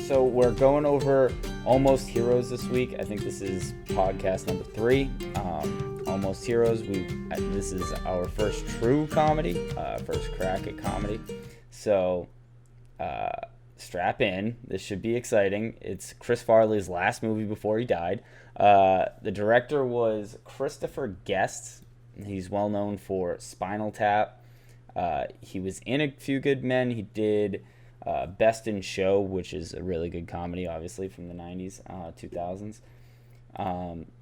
So we're going over Almost Heroes this week. I think this is podcast number 3. Almost Heroes. This is our first true comedy, first crack at comedy. So strap in. This should be exciting. It's Chris Farley's last movie before he died. The director was Christopher Guest. He's well known for Spinal Tap. He was in A Few Good Men. He did Best in Show, which is a really good comedy, obviously, from the 90s, 2000s.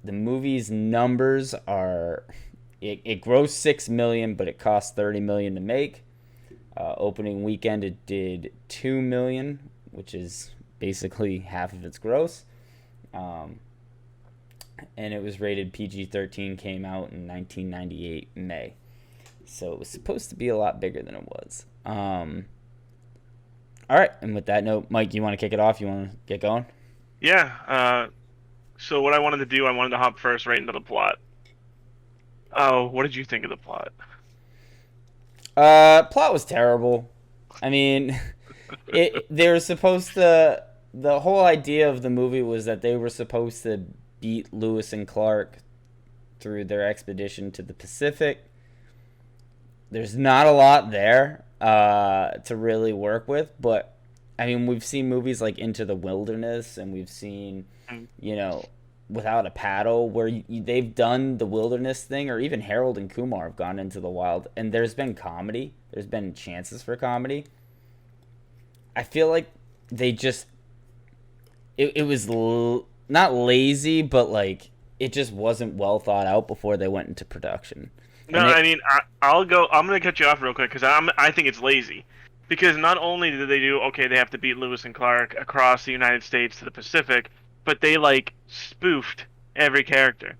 The movie's numbers are... It grossed $6 million, but it cost $30 million to make. Opening weekend, it did $2 million, which is basically half of its gross. And it was rated PG-13, came out in 1998 May. So it was supposed to be a lot bigger than it was. All right, and with that note, Mike, you want to kick it off? You want to get going? Yeah. So what I wanted to do, I wanted to hop first right into the plot. Oh, what did you think of the plot? Plot was terrible. I mean, they were supposed to... The whole idea of the movie was that they were supposed to beat Lewis and Clark through their expedition to the Pacific. There's not a lot there to really work with, but I mean, we've seen movies like Into the Wilderness, and we've seen, Without a Paddle, where they've done the wilderness thing, or even Harold and Kumar have gone into the wild, and there's been comedy. There's been chances for comedy. I feel like they just... It was not lazy, but like it just wasn't well thought out before they went into production. No, I mean, I'll go. I'm gonna cut you off real quick because I think it's lazy, because not only did they do they have to beat Lewis and Clark across the United States to the Pacific, but they like spoofed every character.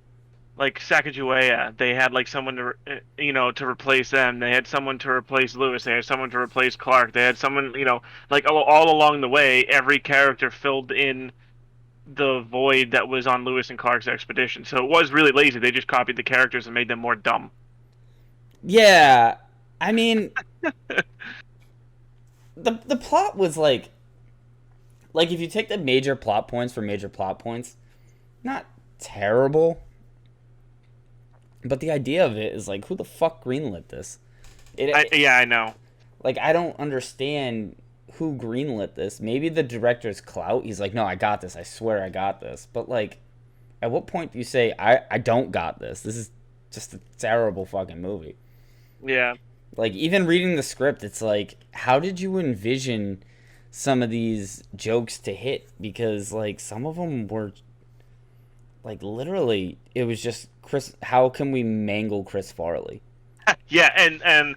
Like Sacagawea, they had like someone to replace them. They had someone to replace Lewis. They had someone to replace Clark. They had someone like all along the way, every character filled in the void that was on Lewis and Clark's expedition. So it was really lazy. They just copied the characters and made them more dumb. Yeah, I mean, the plot was like if you take the major plot points for major plot points, not terrible. But the idea of it is like, who the fuck greenlit this? I know. Like, I don't understand who greenlit this. Maybe the director's clout. He's like, no, I got this. I swear I got this. But like, at what point do you say, I don't got this? This is just a terrible fucking movie. Yeah. Like, even reading the script, it's like, how did you envision some of these jokes to hit? Because like, some of them were like, literally, it was just how can we mangle Chris Farley? Yeah, and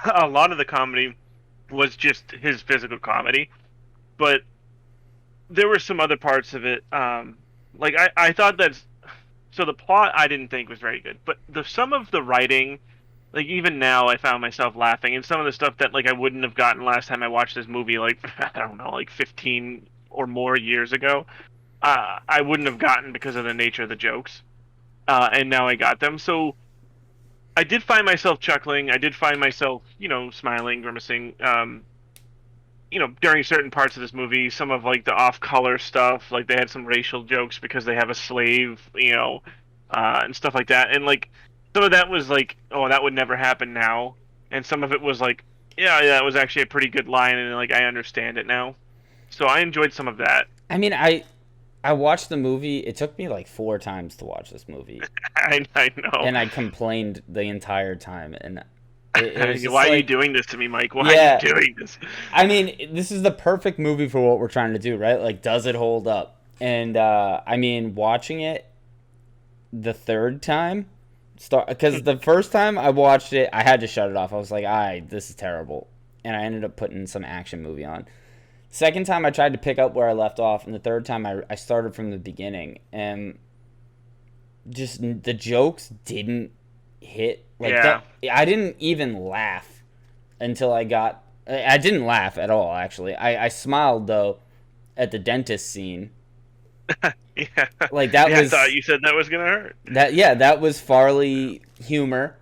a lot of the comedy was just his physical comedy, but there were some other parts of it. Like I thought so the plot I didn't think was very good, but some of the writing, like even now I found myself laughing, and some of the stuff that like I wouldn't have gotten last time I watched this movie, like I don't know, like 15 or more years ago. I wouldn't have gotten because of the nature of the jokes, and now I got them. So I did find myself chuckling. I did find myself, smiling, grimacing, during certain parts of this movie. Some of like the off-color stuff, like they had some racial jokes because they have a slave, and stuff like that. And like some of that was like, oh, that would never happen now. And some of it was like, yeah, that was actually a pretty good line, and like I understand it now. So I enjoyed some of that. I mean, I watched the movie. It took me like 4 times to watch this movie. I know. And I complained the entire time. And it was why are you doing this to me, Mike? Why are you doing this? I mean, this is the perfect movie for what we're trying to do, right? Like, does it hold up? And, I mean, watching it the third time, because the first time I watched it, I had to shut it off. I was like, this is terrible. And I ended up putting some action movie on. Second time I tried to pick up where I left off, and the third time I started from the beginning, and just the jokes didn't hit. Like I didn't even laugh until I didn't laugh at all, actually. I smiled, though, at the dentist scene. Yeah. Like, that was... I thought you said that was going to hurt. That was Farley humor.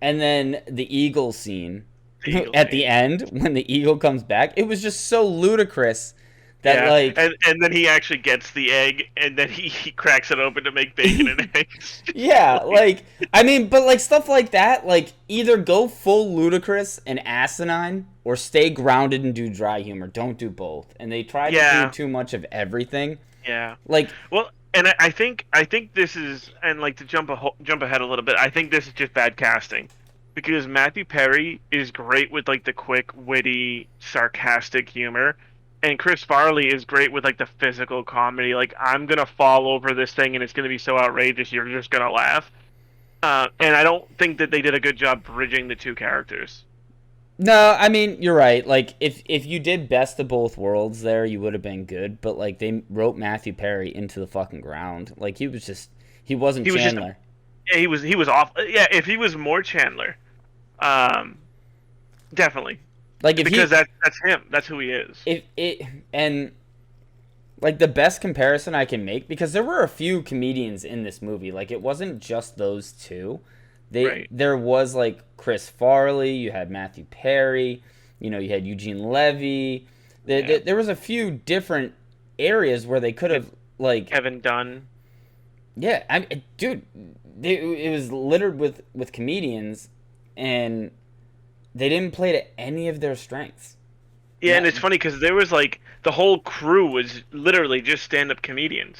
And then the eagle scene. At the end, when the eagle comes back, it was just so ludicrous That like and then he actually gets the egg, and then he cracks it open to make bacon and eggs. yeah, like I mean, but like stuff like that, like either go full ludicrous and asinine, or stay grounded and do dry humor. Don't do both. And they try to do too much of everything. Yeah. Like, well, and I think this is, and like to jump ahead a little bit, I think this is just bad casting, because Matthew Perry is great with like the quick, witty, sarcastic humor, and Chris Farley is great with like the physical comedy. Like, I'm gonna fall over this thing and it's gonna be so outrageous you're just gonna laugh. And I don't think that they did a good job bridging the two characters. no, I mean, you're right. Like, if you did best of both worlds there, you would have been good. But, like, they wrote Matthew Perry into the fucking ground. Like, he wasn't Chandler. Yeah, he was off. Yeah, if he was more Chandler, definitely. Like, because that's him. That's who he is. And like the best comparison I can make, because there were a few comedians in this movie. Like, it wasn't just those two. There was like Chris Farley. You had Matthew Perry. You know, you had Eugene Levy. There was a few different areas where they could have like Kevin Dunn. Yeah, dude, it was littered with comedians, and they didn't play to any of their strengths. Yeah, and it's funny because there was like the whole crew was literally just stand-up comedians,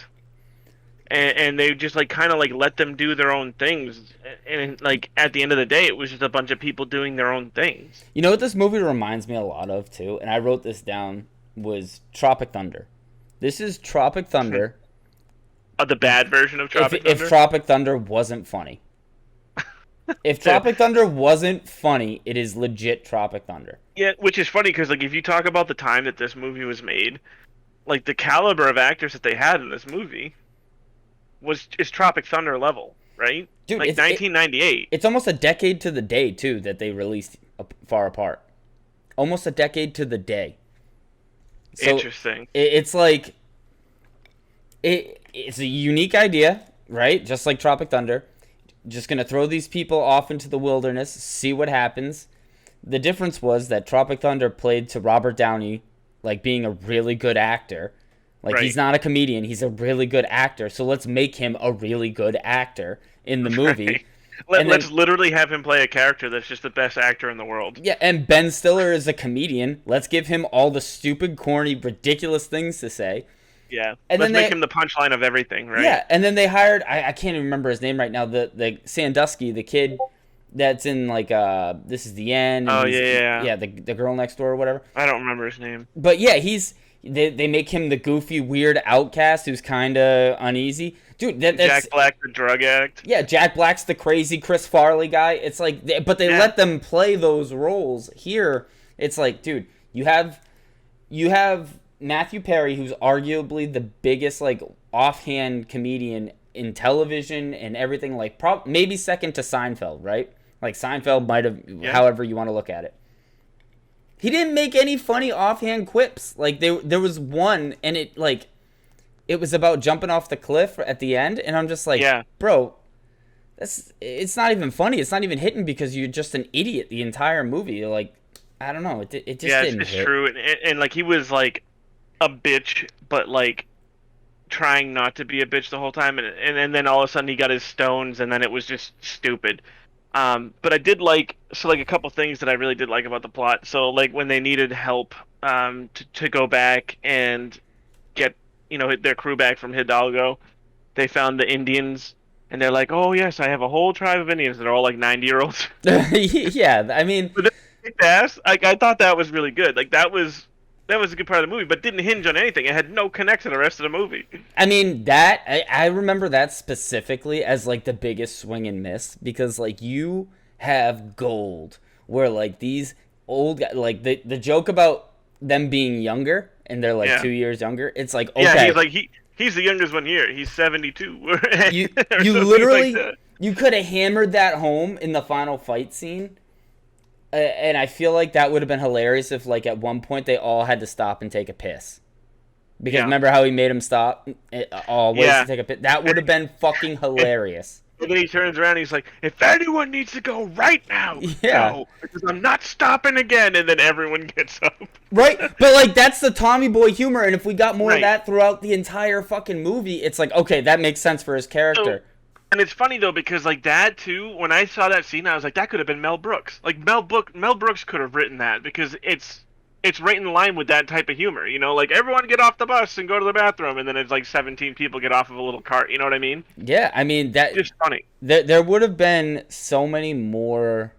and they just like kind of like let them do their own things, and like at the end of the day, it was just a bunch of people doing their own things. You know what this movie reminds me a lot of too, and I wrote this down, was Tropic Thunder. This is Tropic Thunder. The bad version of Tropic Thunder? If Tropic Thunder wasn't funny. If Tropic Thunder wasn't funny, it is legit Tropic Thunder. Yeah, which is funny because like if you talk about the time that this movie was made, like the caliber of actors that they had in this movie is Tropic Thunder level, right? Dude, like 1998. It's almost a decade to the day too that they released Far Apart. Almost a decade to the day. So interesting. It's like it's a unique idea, right? Just like Tropic Thunder. Just going to throw these people off into the wilderness, see what happens. The difference was that Tropic Thunder played to Robert Downey like being a really good actor. Like, he's not a comedian, he's a really good actor. So let's make him a really good actor in the movie. Right. Let's literally have him play a character that's just the best actor in the world. Yeah, and Ben Stiller is a comedian. Let's give him all the stupid, corny, ridiculous things to say. Yeah, and let's make him the punchline of everything, right? Yeah, and then they hired, I can't even remember his name right now, the Sandusky, the kid that's in, like, This Is the End. Oh, yeah. Yeah, the girl next door or whatever. I don't remember his name. But, yeah, they make him the goofy, weird outcast who's kind of uneasy. Dude, that's... Jack Black, the drug addict. Yeah, Jack Black's the crazy Chris Farley guy. It's like, but they let them play those roles. Here, it's like, dude, you have Matthew Perry, who's arguably the biggest, like, offhand comedian in television and everything, like, maybe second to Seinfeld, right? Like, Seinfeld might have, however you want to look at it. He didn't make any funny offhand quips. Like, there was one, and it was about jumping off the cliff at the end, and I'm just like, bro, it's not even funny. It's not even hitting because you're just an idiot the entire movie. Like, I don't know. It just didn't hit. Yeah, it's true. And, like, he was, like, a bitch, but like trying not to be a bitch the whole time, and then all of a sudden he got his stones, and then it was just stupid. But I did like a couple things that I really did like about the plot. So like when they needed help to go back and get their crew back from Hidalgo, they found the Indians, and they're like, oh yes, I have a whole tribe of Indians. They're all like 90-year-olds. Yeah, I mean, but I thought that was really good. Like that was a good part of the movie, but didn't hinge on anything. It had no connection to the rest of the movie. I mean, I remember that specifically as, like, the biggest swing and miss, because, like, you have gold where, like, these old guys, like, the joke about them being younger, and they're, like, 2 years younger, it's like, okay. Yeah, he's like, he's the youngest one here. He's 72. you literally, like you could have hammered that home in the final fight scene. And I feel like that would have been hilarious if, like, at one point they all had to stop and take a piss. Because remember how he made them stop always to take a piss? That would have been fucking hilarious. And then he turns around and he's like, if anyone needs to go right now, Yeah. go, because I'm not stopping again. And then everyone gets up. Right? But, like, that's the Tommy Boy humor, and if we got more of Right. that throughout the entire fucking movie, it's like, okay, that makes sense for his character. And it's funny though because like that too. When I saw that scene, I was like, that could have been Mel Brooks. Like Mel Brooks could have written that because it's right in line with that type of humor. You know, like everyone get off the bus and go to the bathroom, and then it's like 17 people get off of a little cart. You know what I mean? Yeah, I mean, that Just funny. there would have been so many more.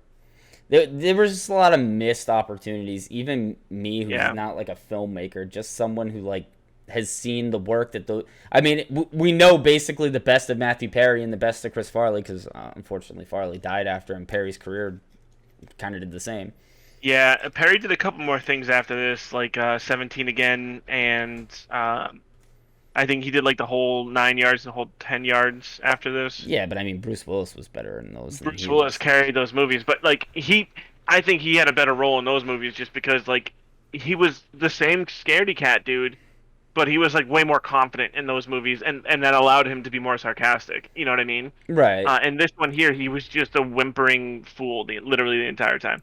There was just a lot of missed opportunities. Even me, who's Yeah. not like a filmmaker, just someone who like has seen the work that the. I mean, we know basically the best of Matthew Perry and the best of Chris Farley because unfortunately Farley died after, and Perry's career kind of did the same. Yeah, Perry did a couple more things after this, like 17 again, and I think he did like the whole 9 yards and the whole 10 yards after this. Yeah, but I mean, Bruce Willis was better in those. Than Bruce he Willis was. carried those movies, but like I think he had a better role in those movies just because like he was the same scaredy cat dude, but he was like way more confident in those movies, and that allowed him to be more sarcastic. You know what I mean? Right. And this one here, he was just a whimpering fool literally the entire time.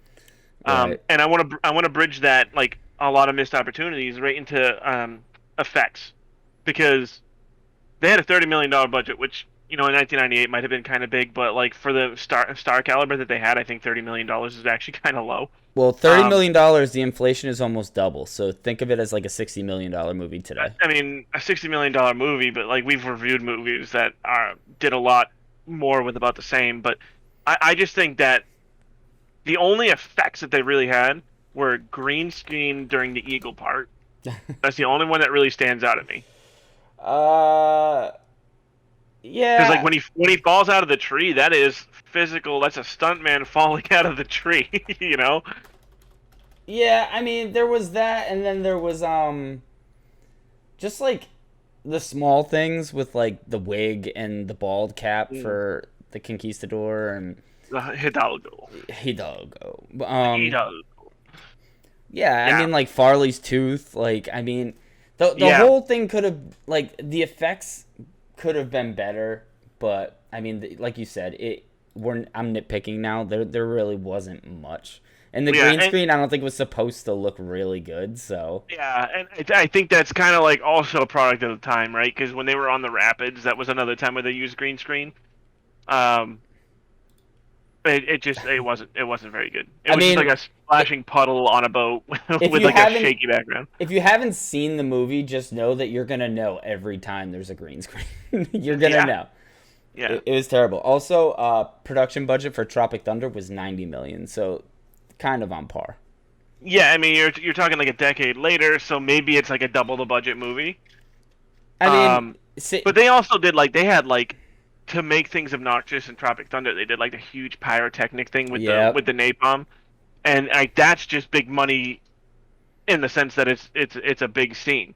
Right. And I want to bridge that like a lot of missed opportunities right into effects because they had a $30 million budget, which in 1998 might have been kind of big, but like for the star caliber that they had, I think $30 million is actually kind of low. Well, $30 million, the inflation is almost double. So think of it as like a $60 million movie today. I mean, a $60 million movie, but like we've reviewed movies that did a lot more with about the same. But I just think that the only effects that they really had were green screen during the eagle part. That's the only one that really stands out at me. Yeah. Because like when he falls out of the tree, that is physical. That's a stuntman falling out of the tree. You know. Yeah, I mean, there was that, and then there was just like the small things with like the wig and the bald cap for the conquistador and Hidalgo. Hidalgo. Hidalgo. Yeah, Yeah. I mean, like Farley's tooth. Like, I mean, the Yeah. whole thing could have like the effects could have been better, but I mean, like you said, I'm nitpicking now. There really wasn't much. And the green screen, I don't think was supposed to look really good. So Yeah, and I think that's kind of like also a product of the time, right? Because when they were on the rapids, that was another time where they used green screen. It wasn't very good. It was just like a splashing puddle on a boat with like a shaky background. If you haven't seen the movie, just know that you're gonna know every time there's a green screen. You're gonna know. Yeah. It was terrible. Also, production budget for Tropic Thunder was $90 million, so kind of on par. Yeah, I mean you're talking like a decade later, so maybe it's like a double the budget movie. I mean, but they also did like they had like to make things obnoxious in Tropic Thunder, they did like a huge pyrotechnic thing with the napalm, and like that's just big money, in the sense that it's a big scene,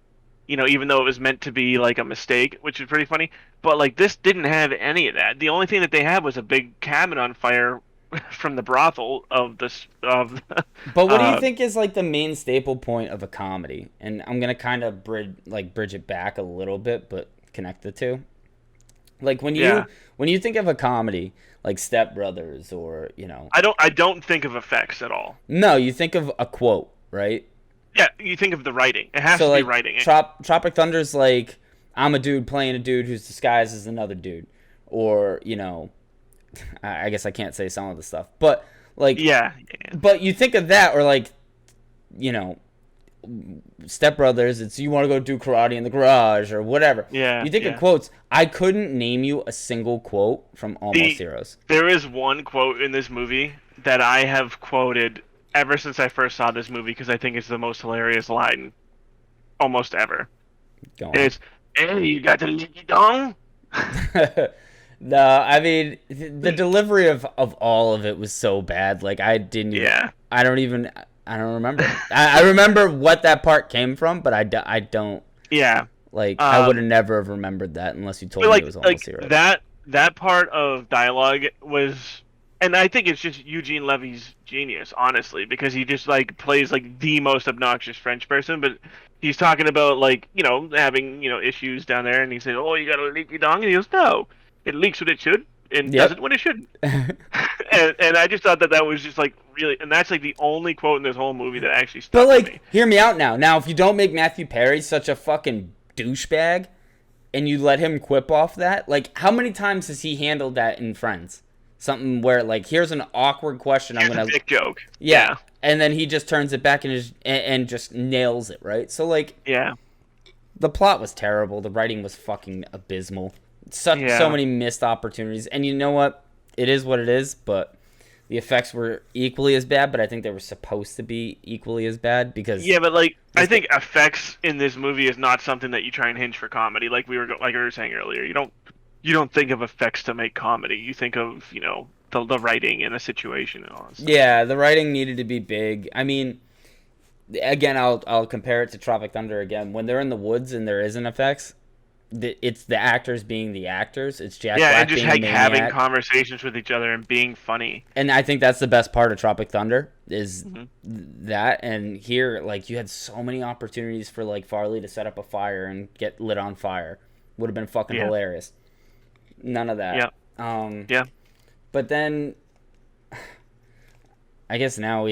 even though it was meant to be like a mistake, which is pretty funny. But like this didn't have any of that. The only thing that they had was a big cabin on fire from the brothel of this of. But what do you think is like the main staple point of a comedy? And I'm gonna kind of bridge it back a little bit, but connect the two. Like when you think of a comedy like Step Brothers or I don't think of effects at all. No, you think of a quote, right? Yeah, you think of the writing. It has to like, be writing. Tropic Thunder's like I'm a dude playing a dude who's disguised as another dude, or I guess I can't say some of the stuff, but like yeah. But you think of that or like Step Brothers, it's you want to go do karate in the garage or whatever. Yeah. You think of quotes. I couldn't name you a single quote from Almost Heroes. There is one quote in this movie that I have quoted ever since I first saw this movie because I think it's the most hilarious line almost ever. Go on. It's, hey, you got the leaky dong? No, I mean the delivery of all of it was so bad. Like I didn't. Yeah. I don't remember. I remember what that part came from, but I don't. Yeah. Like I would have never have remembered that unless you told me it was Almost Heroes. That part of dialogue was, and I think it's just Eugene Levy's genius, honestly, because he just like plays like the most obnoxious French person, but he's talking about like having issues down there, and he said, "Oh, you got a leaky dong," and he goes, "No, it leaks what it should. and Yep. does it when it shouldn't. And I just thought that was just like really, and that's like the only quote in this whole movie that actually stuck But with like, me. hear me out now. Now, if you don't make Matthew Perry such a fucking douchebag, and you let him quip off that, like, how many times has he handled that in Friends? Something where like, here's an awkward question. I'm It's gonna a dick joke. yeah, and then he just turns it back and just nails it, right? So like, Yeah. the plot was terrible. The writing was fucking abysmal. So many missed opportunities. And you know what? It is what it is, but the effects were equally as bad, but I think they were supposed to be equally as bad because... Yeah, but like, I think effects in this movie is not something that you try and hinge for comedy. Like we were saying earlier, you don't think of effects to make comedy. You think of, the writing and the situation and all that stuff. Yeah, the writing needed to be big. I mean, again, I'll compare it to Tropic Thunder again. When they're in the woods and there isn't effects, it's the actors being the actors. It's Jack Black and just being like the having maniac. conversations with each other and being funny. And I think that's the best part of Tropic Thunder is that. And here, like, you had so many opportunities for like Farley to set up a fire and get lit on fire. Would have been fucking hilarious. None of that. Yeah. But then, I guess now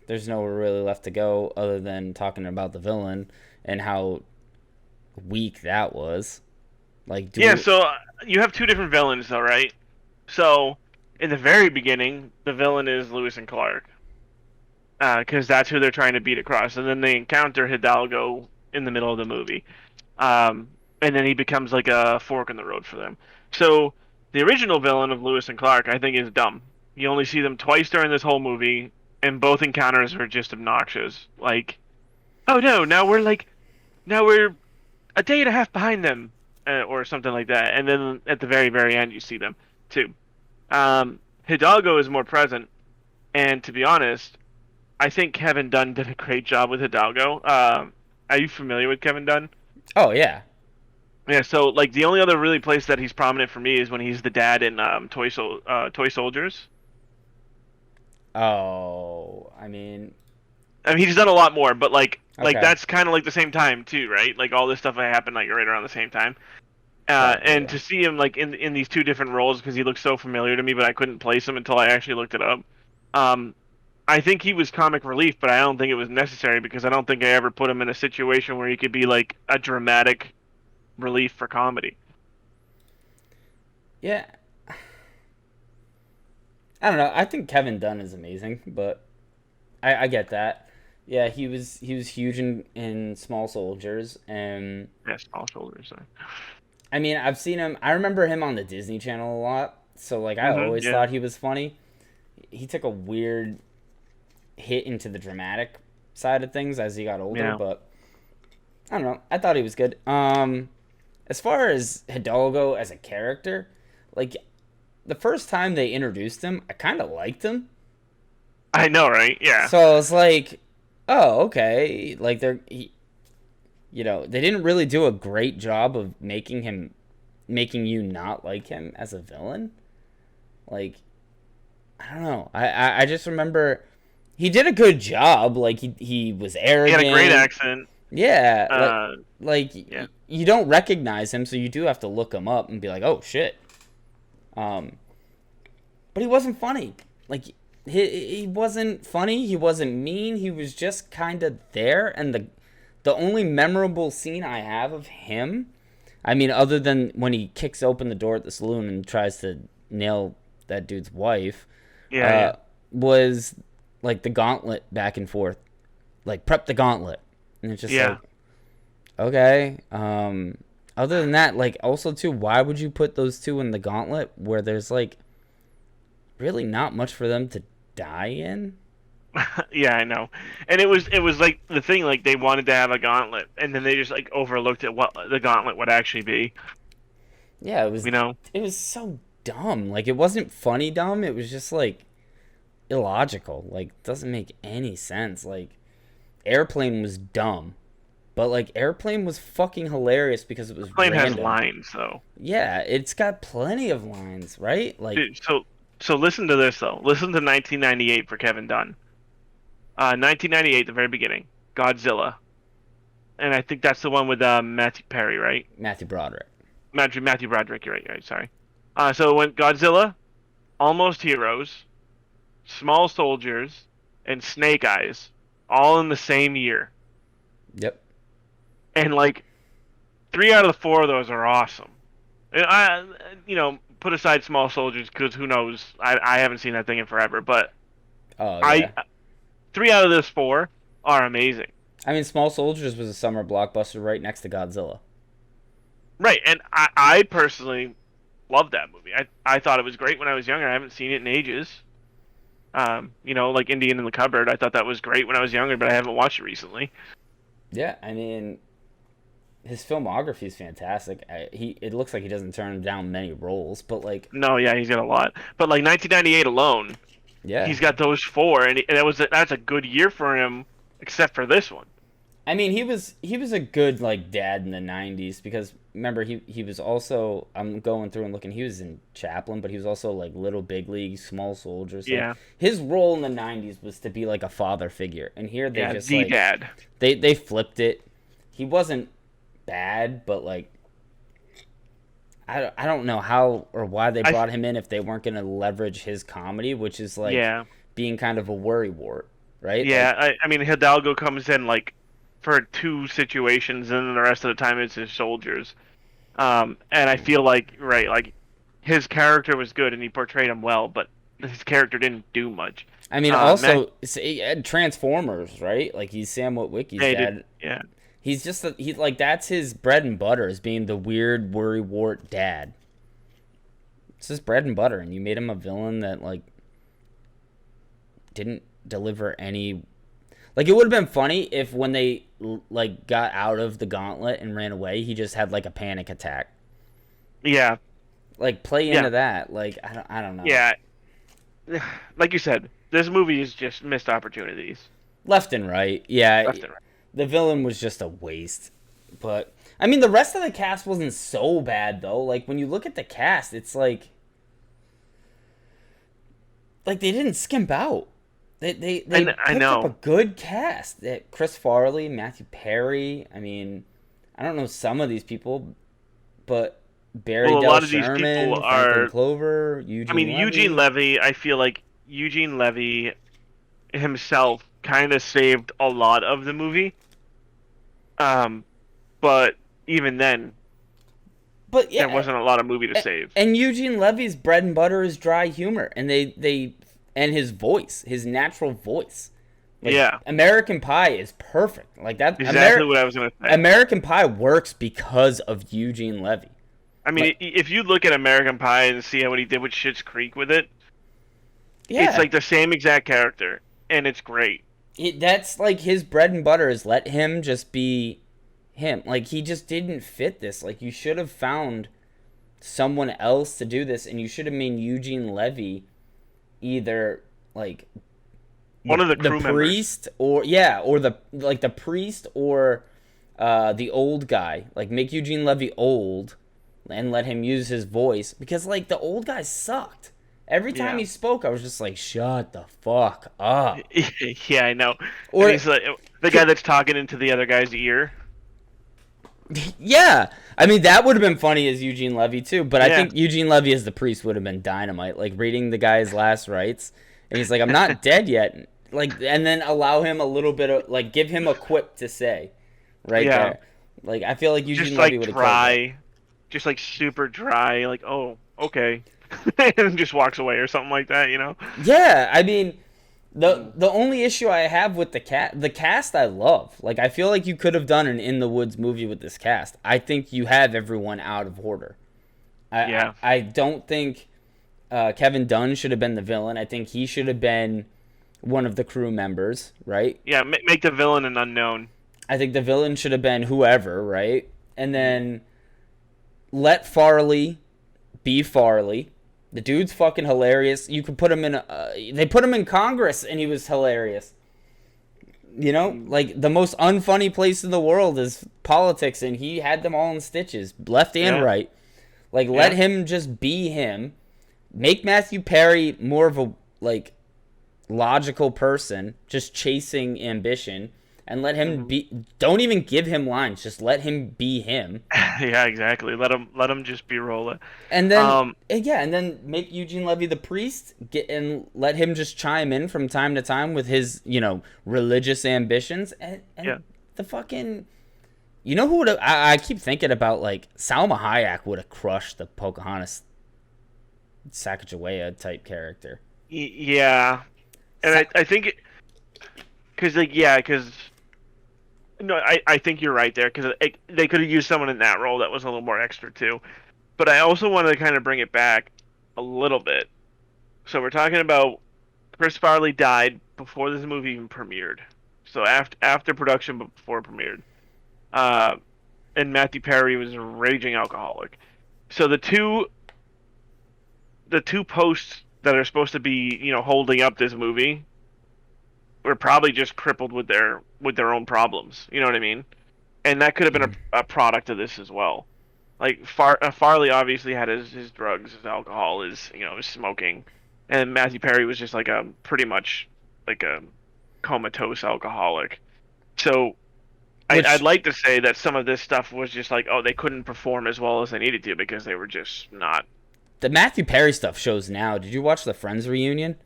there's nowhere really left to go other than talking about the villain and how weak that was. Like, so you have two different villains, though, right? So, in the very beginning, the villain is Lewis and Clark, because that's who they're trying to beat across, and then they encounter Hidalgo in the middle of the movie, and then he becomes like a fork in the road for them. So, the original villain of Lewis and Clark, I think, is dumb. You only see them twice during this whole movie, and both encounters are just obnoxious. Like, oh no, now we're a day and a half behind them, or something like that. And then at the very, very end, you see them too. Hidalgo is more present, and to be honest, I think Kevin Dunn did a great job with Hidalgo. Are you familiar with Kevin Dunn? Oh yeah. Yeah. So like the only other really place that he's prominent for me is when he's the dad in Toy Soldiers. Oh, I mean, he's done a lot more, but like okay. that's kind of like the same time too, right? Like all this stuff happened like right around the same time. And to see him like in these two different roles, because he looks so familiar to me, but I couldn't place him until I actually looked it up. I think he was comic relief, but I don't think it was necessary because I don't think I ever put him in a situation where he could be like a dramatic relief for comedy. Yeah. I don't know. I think Kevin Dunn is amazing, but I get that. Yeah, he was huge in Small Soldiers, and Small Soldiers. Sorry. I mean, I've seen him. I remember him on the Disney Channel a lot, so like I always thought he was funny. He took a weird hit into the dramatic side of things as he got older, but I don't know. I thought he was good. As far as Hidalgo as a character, like the first time they introduced him, I kind of liked him. I know, right? Yeah. So I was like, oh, okay. Like they didn't really do a great job of making you not like him as a villain. Like, I don't know. I just remember he did a good job. Like he was arrogant. He had a great accent. Yeah. You don't recognize him, so you do have to look him up and be like, oh shit. But he wasn't funny. Like he wasn't funny. He wasn't mean. He was just kind of there. And the only memorable scene I have of him, I mean, other than when he kicks open the door at the saloon and tries to nail that dude's wife, was like the gauntlet back and forth, like prep the gauntlet, and it's just like, okay. Other than that, like also too, why would you put those two in the gauntlet where there's like really not much for them to die in? Yeah, I know. And it was like the thing, like they wanted to have a gauntlet, and then they just like overlooked at what the gauntlet would actually be. Yeah, it was. It was so dumb. Like it wasn't funny dumb. It was just like illogical. Like doesn't make any sense. Like Airplane was dumb, but like Airplane was fucking hilarious because it was Airplane random. has lines though. Yeah, it's got plenty of lines, right? Like dude, so listen to this though. Listen to 1998 for Kevin Dunn. 1998, the very beginning, Godzilla, and I think that's the one with Matthew Perry, right? Matthew Broderick. Matthew Broderick, you're right. Sorry. So it went Godzilla, Almost Heroes, Small Soldiers, and Snake Eyes, all in the same year. Yep. And like 3 out of the 4 of those are awesome. And put aside Small Soldiers because who knows? I haven't seen that thing in forever, but Oh I yeah. 3 out of those 4 are amazing. I mean, Small Soldiers was a summer blockbuster right next to Godzilla. Right, and I personally love that movie. I thought it was great when I was younger. I haven't seen it in ages. Like Indian in the Cupboard. I thought that was great when I was younger, but I haven't watched it recently. Yeah, I mean, his filmography is fantastic. It looks like he doesn't turn down many roles, but like, No, yeah, he's got a lot. But like 1998 alone, yeah. he's got those 4, and that's a good year for him, except for this one. I mean, he was a good like dad in the '90s because remember he was also, I'm going through and looking, he was in Chaplin, but he was also like Little Big League, Small Soldiers. Like, Yeah, his role in the '90s was to be like a father figure, and here they yeah, just the like dad. they flipped it. He wasn't bad, but like I don't know how or why they brought him in if they weren't going to leverage his comedy, which is like Yeah, being kind of a worrywart, right? yeah. Like, I mean, Hidalgo comes in like for 2 situations, and then the rest of the time it's his soldiers. And I feel like like his character was good and he portrayed him well, but his character didn't do much. I mean, Matt, also Transformers, right? Like he's Sam Witwicky's dad. yeah, He's just he's like that's his bread and butter is being the weird worrywart dad. It's his bread and butter, and you made him a villain that like didn't deliver any. Like it would have been funny if when they like got out of the gauntlet and ran away, he just had like a panic attack. yeah, Like play yeah, into that. Like I don't know. yeah. Like you said, this movie is just missed opportunities Left and right. Yeah, left and right. the villain was just a waste. But I mean, the rest of the cast wasn't so bad though. Like when you look at the cast, it's like they didn't skimp out. They I picked up a know. good cast. That Chris Farley, Matthew Perry. I mean, I don't know some of these people, but Barry Well, a Del lot of these people Sherman, Franklin are. Clover, I mean, Eugene Eugene Levy. Levy. I feel like Eugene Levy himself kind of saved a lot of the movie. Um, but even then, But there yeah, wasn't a lot of movie to save. and Eugene Levy's bread and butter is dry humor, and they and his voice, his natural voice. Like Yeah, American Pie is perfect. Like that. exactly what I was gonna say. American Pie works because of Eugene Levy. I mean, Like, if you look at American Pie and see what he did with Schitt's Creek with it, it's yeah, like the same exact character, and it's great. that's like his bread and butter is let him just be him. Like he just didn't fit this. Like you should have found someone else to do this, and you should have made Eugene Levy either like One of the the crew members. priest or the priest or the old guy. Like make Eugene Levy old and let him use his voice because like the old guy sucked. Every time Yeah. he spoke, I was just like, "Shut the fuck up." Yeah, I know. Or And he's like the guy that's talking into the other guy's ear. yeah, I mean that would have been funny as Eugene Levy too. But I Yeah. think Eugene Levy as the priest would have been dynamite. Like reading the guy's last rites, and he's like, "I'm not dead yet." Like, and then allow him a little bit of like, give him a quip to say, right Yeah. there. Like I feel like Eugene Just Levy like would have killed that. dry. Just like super dry, like, oh, okay. And just walks away or something like that, you know? Yeah, I mean, the only issue I have with the cast I love. Like I feel like you could have done an In the Woods movie with this cast. I think you have everyone out of order. Yeah. I don't think Kevin Dunn should have been the villain. I think he should have been one of the crew members, right? Yeah, make the villain an unknown. I think the villain should have been whoever, right? And then let Farley be Farley. The dude's fucking hilarious. You could put him in. They put him in Congress, and he was hilarious. You know, like the most unfunny place in the world is politics, and he had them all in stitches, left and Yeah. right. Like, let Yeah. him just be him. Make Matthew Perry more of a like logical person, just chasing ambition, and let him be. Don't even give him lines. Just let him be him. Yeah, exactly. Let him just be Rolla. And then and then make Eugene Levy the priest, and let him just chime in from time to time with his, religious ambitions, and Yeah. the fucking, who would have? I keep thinking about, like, Salma Hayek would have crushed the Pocahontas Sacagawea type character. Yeah, and I think, because no, I think you're right there, because they could have used someone in that role that was a little more extra too. But I also wanted to kind of bring it back a little bit. So we're talking about Chris Farley died before this movie even premiered. So after production, but before it premiered. And Matthew Perry was a raging alcoholic. So the two posts that are supposed to be, holding up this movie were probably just crippled with their own problems. You know what I mean? And that could have been a product of this as well. Like Farley obviously had his drugs, his alcohol, his smoking, and Matthew Perry was just like a pretty much like a comatose alcoholic. So I'd like to say that some of this stuff was just like, oh, they couldn't perform as well as they needed to because they were just not. The Matthew Perry stuff shows now. Did you watch the Friends reunion?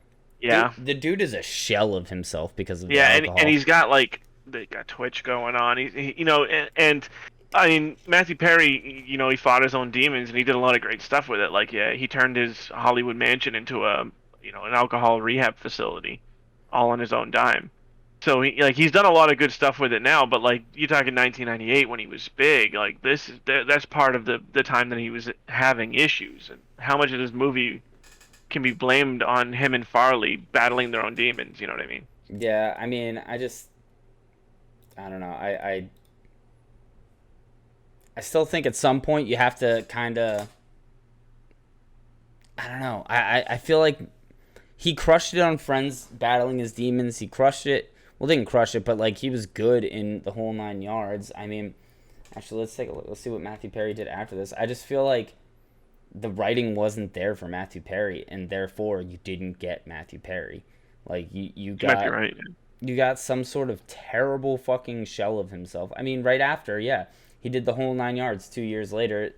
Yeah. The dude is a shell of himself because of the alcohol. and he's got they got Twitch going on. And I mean, Matthew Perry, he fought his own demons and he did a lot of great stuff with it. Like, yeah, he turned his Hollywood mansion into an alcohol rehab facility, all on his own dime. So he's done a lot of good stuff with it now. But like, you're talking 1998 when he was big. Like, that's part of the time that he was having issues, and how much of this movie can be blamed on him and Farley battling their own demons. You know what I mean? Yeah, I mean, I don't know. I still think at some point you have to kind of, I don't know. I feel like he crushed it on Friends battling his demons. He crushed it. Well, didn't crush it, but like he was good in the whole 9 yards. I mean, actually, let's take a look. Let's see what Matthew Perry did after this. I just feel like the writing wasn't there for Matthew Perry, and therefore you didn't get Matthew Perry. Like you got, might be right. You got some sort of terrible fucking shell of himself. I mean, right after, yeah, he did the whole 9 yards. 2 years later,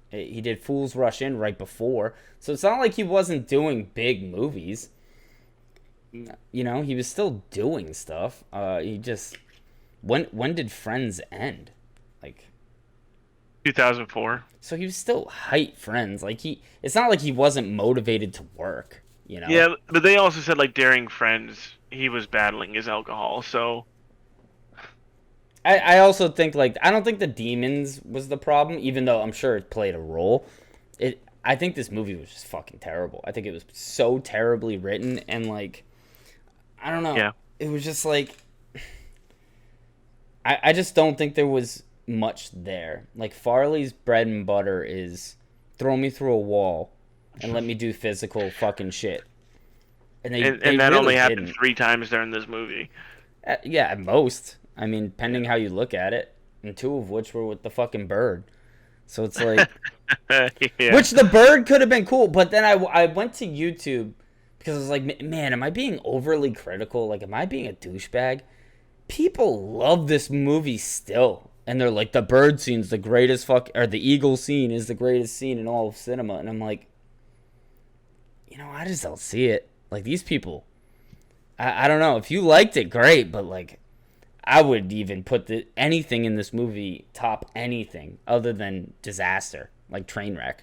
he did Fools Rush In right before. So it's not like he wasn't doing big movies. He was still doing stuff. He just when did Friends end? Like 2004. So he was still hype Friends. Like it's not like he wasn't motivated to work. Yeah, but they also said like during Friends he was battling his alcohol. So I also think like I don't think the demons was the problem, even though I'm sure it played a role. I think this movie was just fucking terrible. I think it was so terribly written, and like I don't know. Yeah. It was just like I just don't think there was much there. Like Farley's bread and butter is throw me through a wall and let me do physical fucking shit. And that really only happened didn't. 3 times during this movie. Yeah, at most. I mean, depending how you look at it, and 2 of which were with the fucking bird. So it's like, yeah. Which the bird could have been cool, but then I went to YouTube because I was like, man, am I being overly critical? Like, am I being a douchebag? People love this movie still, and they're like, the bird scene's the greatest or the eagle scene is the greatest scene in all of cinema, and I'm like, I just don't see it. Like, these people, I don't know. If you liked it, great, but like, I would even put anything in this movie top anything other than disaster, like Trainwreck.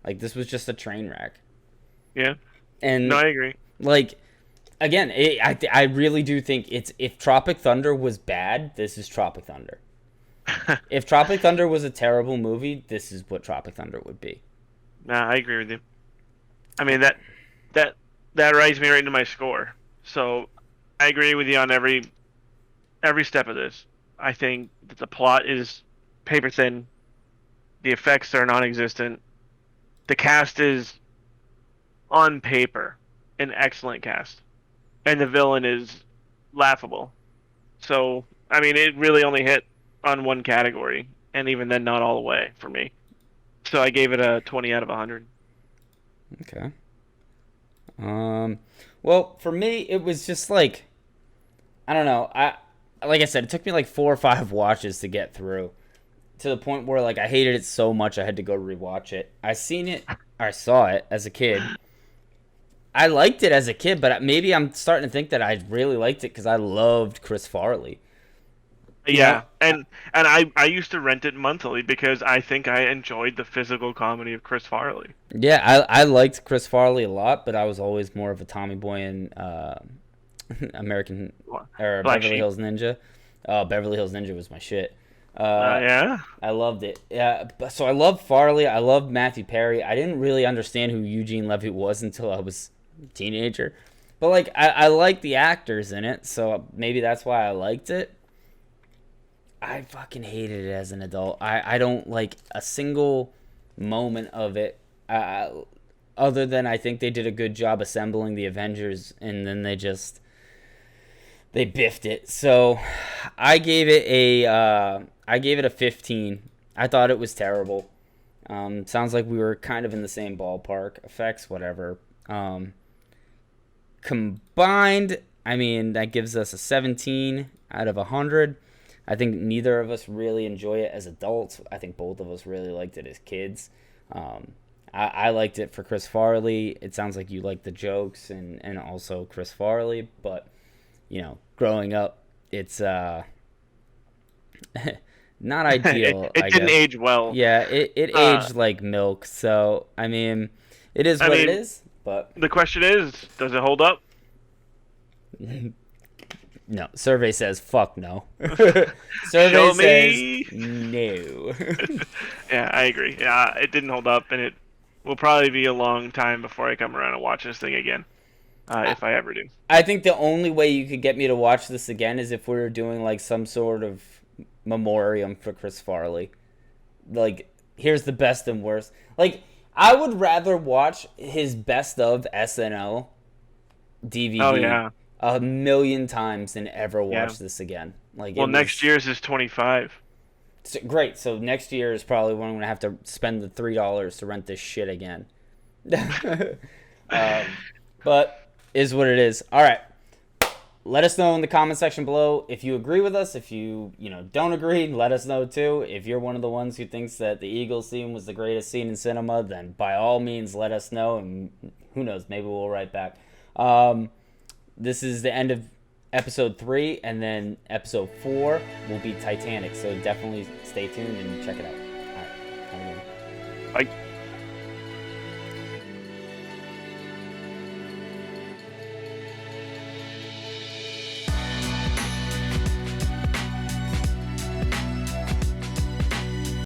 Like, this was just a train wreck. Yeah. And no, I agree. Like, again, I really do think if Tropic Thunder was bad, this is Tropic Thunder. If Tropic Thunder was a terrible movie, this is what Tropic Thunder would be. Nah, I agree with you. I mean, that writes me right into my score. So I agree with you on every step of this. I think that the plot is paper thin. The effects are non-existent. The cast is, on paper, an excellent cast. And the villain is laughable. So, I mean, it really only hit on one category. And even then, not all the way for me. So I gave it a 20 out of 100. Okay. Well, for me, it was just like, I don't know. like I said, it took me like 4 or 5 watches to get through, to the point where like I hated it so much I had to go rewatch it. I saw it as a kid. I liked it as a kid, but maybe I'm starting to think that I really liked it because I loved Chris Farley. Yeah, and I used to rent it monthly because I think I enjoyed the physical comedy of Chris Farley. Yeah, I liked Chris Farley a lot, but I was always more of a Tommy Boy and American or Black Beverly Sheep. Hills Ninja. Oh, Beverly Hills Ninja was my shit. Yeah. I loved it. Yeah, so I loved Farley. I loved Matthew Perry. I didn't really understand who Eugene Levy was until I was a teenager. But like I liked the actors in it, so maybe that's why I liked it. I fucking hated it as an adult. I don't like a single moment of it. Other than I think they did a good job assembling the Avengers, and then they biffed it. So I gave it a 15. I thought it was terrible. Sounds like we were kind of in the same ballpark. Effects, whatever. Combined, I mean, that gives us a 17 out of 100. I think neither of us really enjoy it as adults. I think both of us really liked it as kids. I liked it for Chris Farley. It sounds like you liked the jokes and also Chris Farley. But, you know, growing up, it's not ideal. It didn't age well. Yeah, it aged like milk. So, I mean, it is what it is. But the question is, does it hold up? No. Survey says fuck no. Survey says no. Yeah, I agree. Yeah, it didn't hold up, and it will probably be a long time before I come around and watch this thing again, if I ever do. I think the only way you could get me to watch this again is if we were doing like some sort of memoriam for Chris Farley. Like, here's the best and worst. Like, I would rather watch his best of SNL DVD. Oh yeah. A million times than ever watch this again. Like, well, next year's is 25. So, great. So next year is probably when I'm gonna have to spend the $3 to rent this shit again. But is what it is. All right. Let us know in the comment section below if you agree with us. If you don't agree, let us know too. If you're one of the ones who thinks that the Eagles scene was the greatest scene in cinema, then by all means let us know, and who knows, maybe we'll write back. This is the end of episode 3, and then episode 4 will be Titanic. So definitely stay tuned and check it out. All right. Have a good one. Bye.